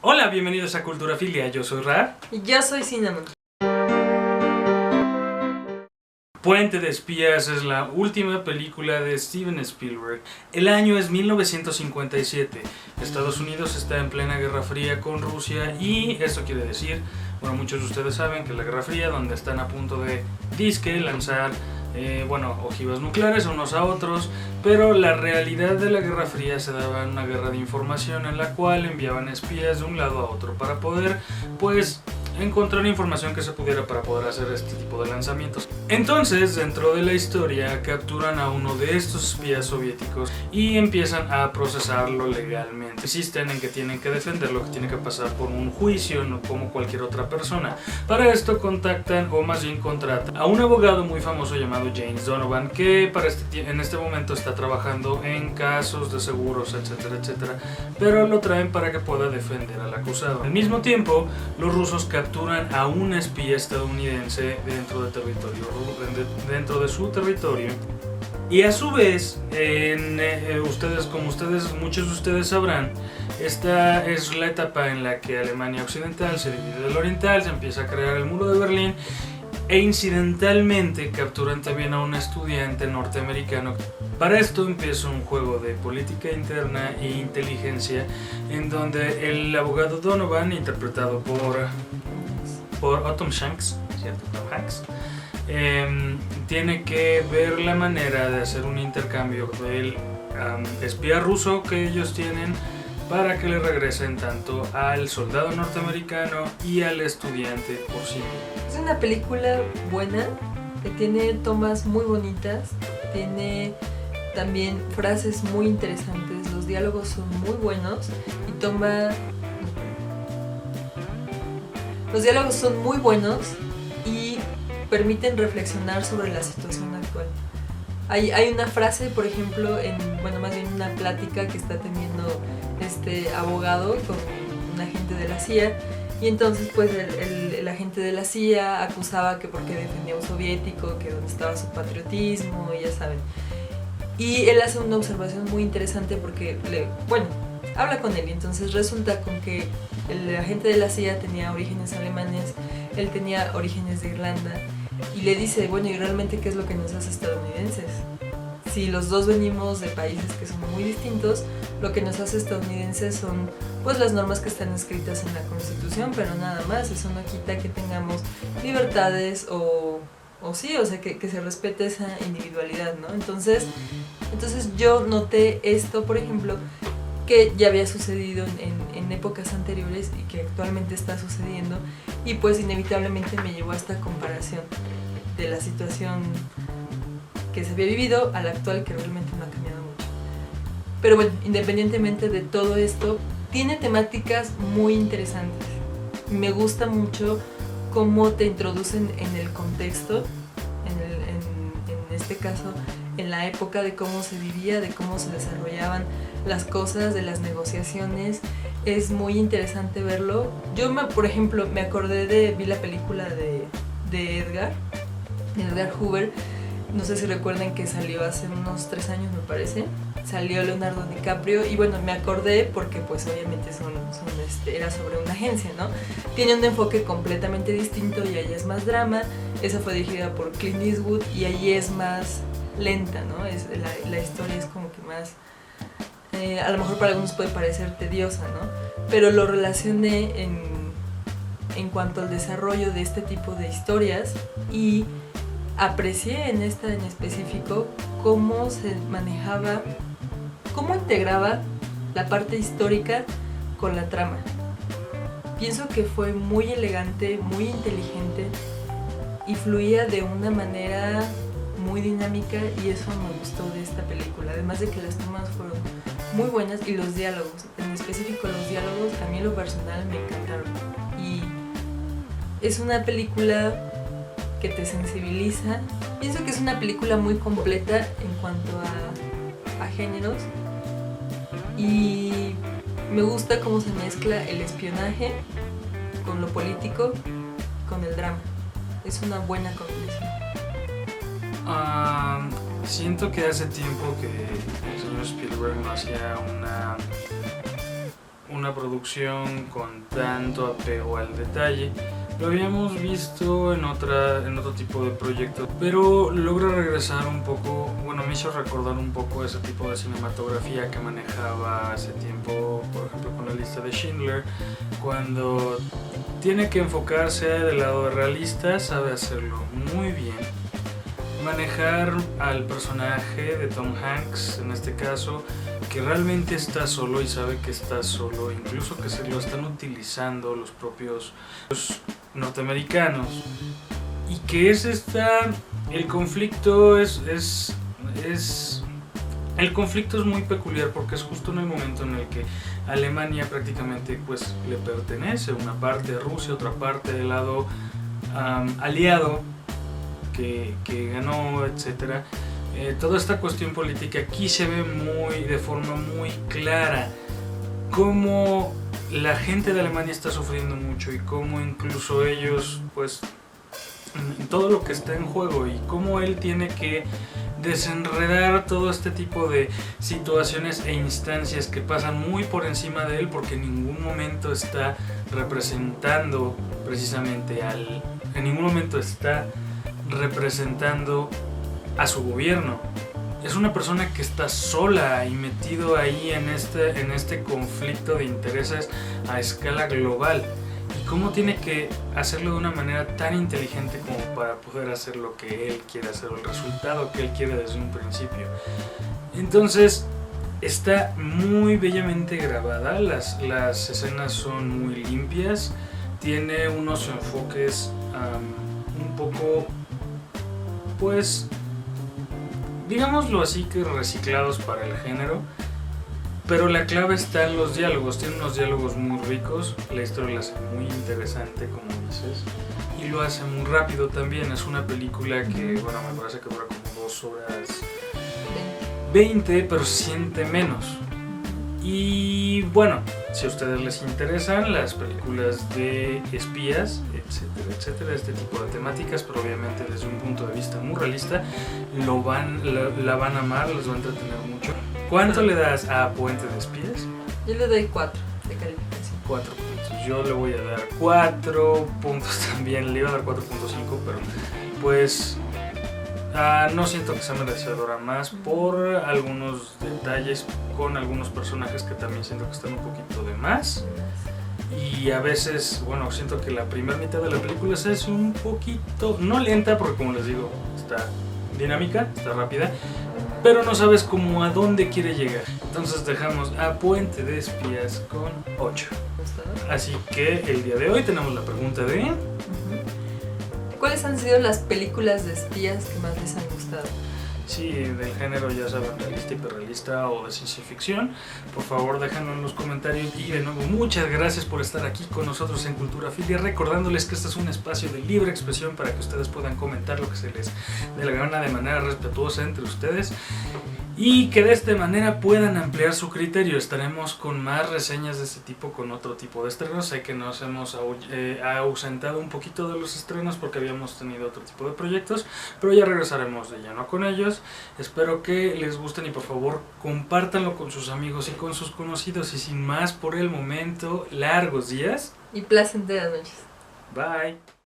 Hola, bienvenidos a Culturafilia, yo soy Ra. Y yo soy Cinnamon. Puente de Espías es la última película de Steven Spielberg. El año es 1957. Estados Unidos está en plena Guerra Fría con Rusia y esto quiere decir, bueno, muchos de ustedes saben que la Guerra Fría, donde están a punto de disque lanzar ojivas nucleares unos a otros, pero la realidad de la Guerra Fría se daba en una guerra de información en la cual enviaban espías de un lado a otro para poder, encontrar información que se pudiera para poder hacer este tipo de lanzamientos. Entonces, dentro de la historia, capturan a uno de estos espías soviéticos y empiezan a procesarlo legalmente. Insisten en que tienen que defenderlo, que tiene que pasar por un juicio, no como cualquier otra persona. Para esto contactan, o más bien contratan, a un abogado muy famoso llamado James Donovan, que en este momento está trabajando en casos de seguros, etcétera, etcétera, pero lo traen para que pueda defender al acusado. Al mismo tiempo, los rusos capturan a un espía estadounidense dentro de su territorio, y a su vez, muchos de ustedes sabrán, esta es la etapa en la que Alemania Occidental se divide del Oriental, se empieza a crear el muro de Berlín, e incidentalmente capturan también a un estudiante norteamericano. Para esto empieza un juego de política interna e inteligencia, en donde el abogado Donovan, interpretado por Tom Hanks, ¿cierto? Tom Hanks, tiene que ver la manera de hacer un intercambio del espía ruso que ellos tienen para que le regresen tanto al soldado norteamericano y al estudiante por sí. Es una película buena, que tiene tomas muy bonitas, tiene también frases muy interesantes, los diálogos son muy buenos los diálogos son muy buenos y permiten reflexionar sobre la situación actual. Hay una frase, por ejemplo, más bien una plática que está teniendo este abogado con un agente de la CIA, y entonces el agente de la CIA acusaba que porque defendía a un soviético, que dónde estaba su patriotismo, y ya saben. Y él hace una observación muy interesante porque habla con él, y entonces resulta con que el agente de la CIA tenía orígenes alemanes, él tenía orígenes de Irlanda, y le dice, ¿y realmente qué es lo que nos hace estadounidenses? Si los dos venimos de países que son muy distintos, lo que nos hace estadounidenses son las normas que están escritas en la Constitución, pero nada más. Eso no quita que tengamos libertades que se respete esa individualidad, ¿no? Entonces yo noté esto, por ejemplo, que ya había sucedido en épocas anteriores y que actualmente está sucediendo, y inevitablemente me llevó a esta comparación de la situación que se había vivido a la actual, que realmente no ha cambiado mucho. Pero independientemente de todo esto, tiene temáticas muy interesantes. Me gusta mucho cómo te introducen en el contexto, en este caso, en la época de cómo se vivía, de cómo se desarrollaban las cosas, de las negociaciones. Es muy interesante verlo. Yo, por ejemplo, me acordé vi la película de Edgar Hoover. No sé si recuerdan que salió hace unos 3 años, me parece. Salió Leonardo DiCaprio y me acordé porque obviamente era sobre una agencia, ¿no? Tiene un enfoque completamente distinto y allá es más drama. Esa fue dirigida por Clint Eastwood y allí es más lenta, ¿no? La historia es como que más... a lo mejor para algunos puede parecer tediosa, ¿no? Pero lo relacioné en cuanto al desarrollo de este tipo de historias, y aprecié en esta en específico cómo se manejaba, cómo integraba la parte histórica con la trama. Pienso que fue muy elegante, muy inteligente y fluía de una manera muy dinámica, y eso me gustó de esta película. Además de que las tomas fueron muy buenas y los diálogos, en específico los diálogos, a mí en lo personal me encantaron. Y es una película que te sensibiliza. Pienso que es una película muy completa en cuanto a géneros, y me gusta cómo se mezcla el espionaje con lo político, con el drama. Es una buena combinación. Siento que hace tiempo que el señor Spielberg no hacía una producción con tanto apego al detalle. Lo habíamos visto en otro tipo de proyectos, pero logra regresar un poco, bueno, me hizo recordar un poco ese tipo de cinematografía que manejaba hace tiempo, por ejemplo con la lista de Schindler, cuando tiene que enfocarse del lado realista, sabe hacerlo muy bien. Manejar al personaje de Tom Hanks, en este caso, que realmente está solo y sabe que está solo, incluso que se lo están utilizando los propios norteamericanos, y que el conflicto el conflicto es muy peculiar porque es justo en el momento en el que Alemania prácticamente pues le pertenece, una parte a Rusia, otra parte del lado aliado que ganó, etcétera. Toda esta cuestión política aquí se ve de forma muy clara cómo la gente de Alemania está sufriendo mucho y cómo incluso ellos, pues, todo lo que está en juego y cómo él tiene que desenredar todo este tipo de situaciones e instancias que pasan muy por encima de él porque en ningún momento está representando precisamente en ningún momento está representando a su gobierno. Es una persona que está sola y metido ahí en este conflicto de intereses a escala global. Y cómo tiene que hacerlo de una manera tan inteligente como para poder hacer lo que él quiere hacer, o el resultado que él quiere desde un principio. Entonces, está muy bellamente grabada, las escenas son muy limpias, tiene unos enfoques un poco, pues, digámoslo así, que reciclados para el género, pero la clave está en los diálogos. Tiene unos diálogos muy ricos, la historia la hace muy interesante, como dices, y lo hace muy rápido también. Es una película que, bueno, me parece que dura como 2 horas 20, pero se siente menos. Y bueno, si a ustedes les interesan las películas de espías, etcétera, etcétera, este tipo de temáticas, pero obviamente desde un punto de vista muy realista, la van a amar, les va a entretener mucho. ¿Cuánto le das a Puente de Espías? Yo le doy 4 de calificación. 4 puntos. Yo le voy a dar 4 puntos también. Le iba a dar 4.5, pero pues no siento que sea merecedora más por algunos detalles con algunos personajes que también siento que están un poquito de más. Y a veces, bueno, siento que la primera mitad de la película se hace un poquito, no lenta, porque como les digo, está dinámica, está rápida, pero no sabes cómo a dónde quiere llegar. Entonces dejamos a Puente de Espías con 8. Así que el día de hoy tenemos la pregunta de... ¿Cuáles han sido las películas de espías que más les han gustado? Sí, del género, ya saben, realista, hiperrealista o de ciencia ficción. Por favor, déjenlo en los comentarios. Y de nuevo, muchas gracias por estar aquí con nosotros en Cultura Filia, recordándoles que este es un espacio de libre expresión para que ustedes puedan comentar lo que se les dé la gana de manera respetuosa entre ustedes, y que de esta manera puedan ampliar su criterio. Estaremos con más reseñas de este tipo, con otro tipo de estrenos. Sé que nos hemos ausentado un poquito de los estrenos porque habíamos tenido otro tipo de proyectos, pero ya regresaremos de lleno con ellos. Espero que les gusten y por favor compártanlo con sus amigos y con sus conocidos. Y sin más por el momento, largos días y placenteras noches. Bye.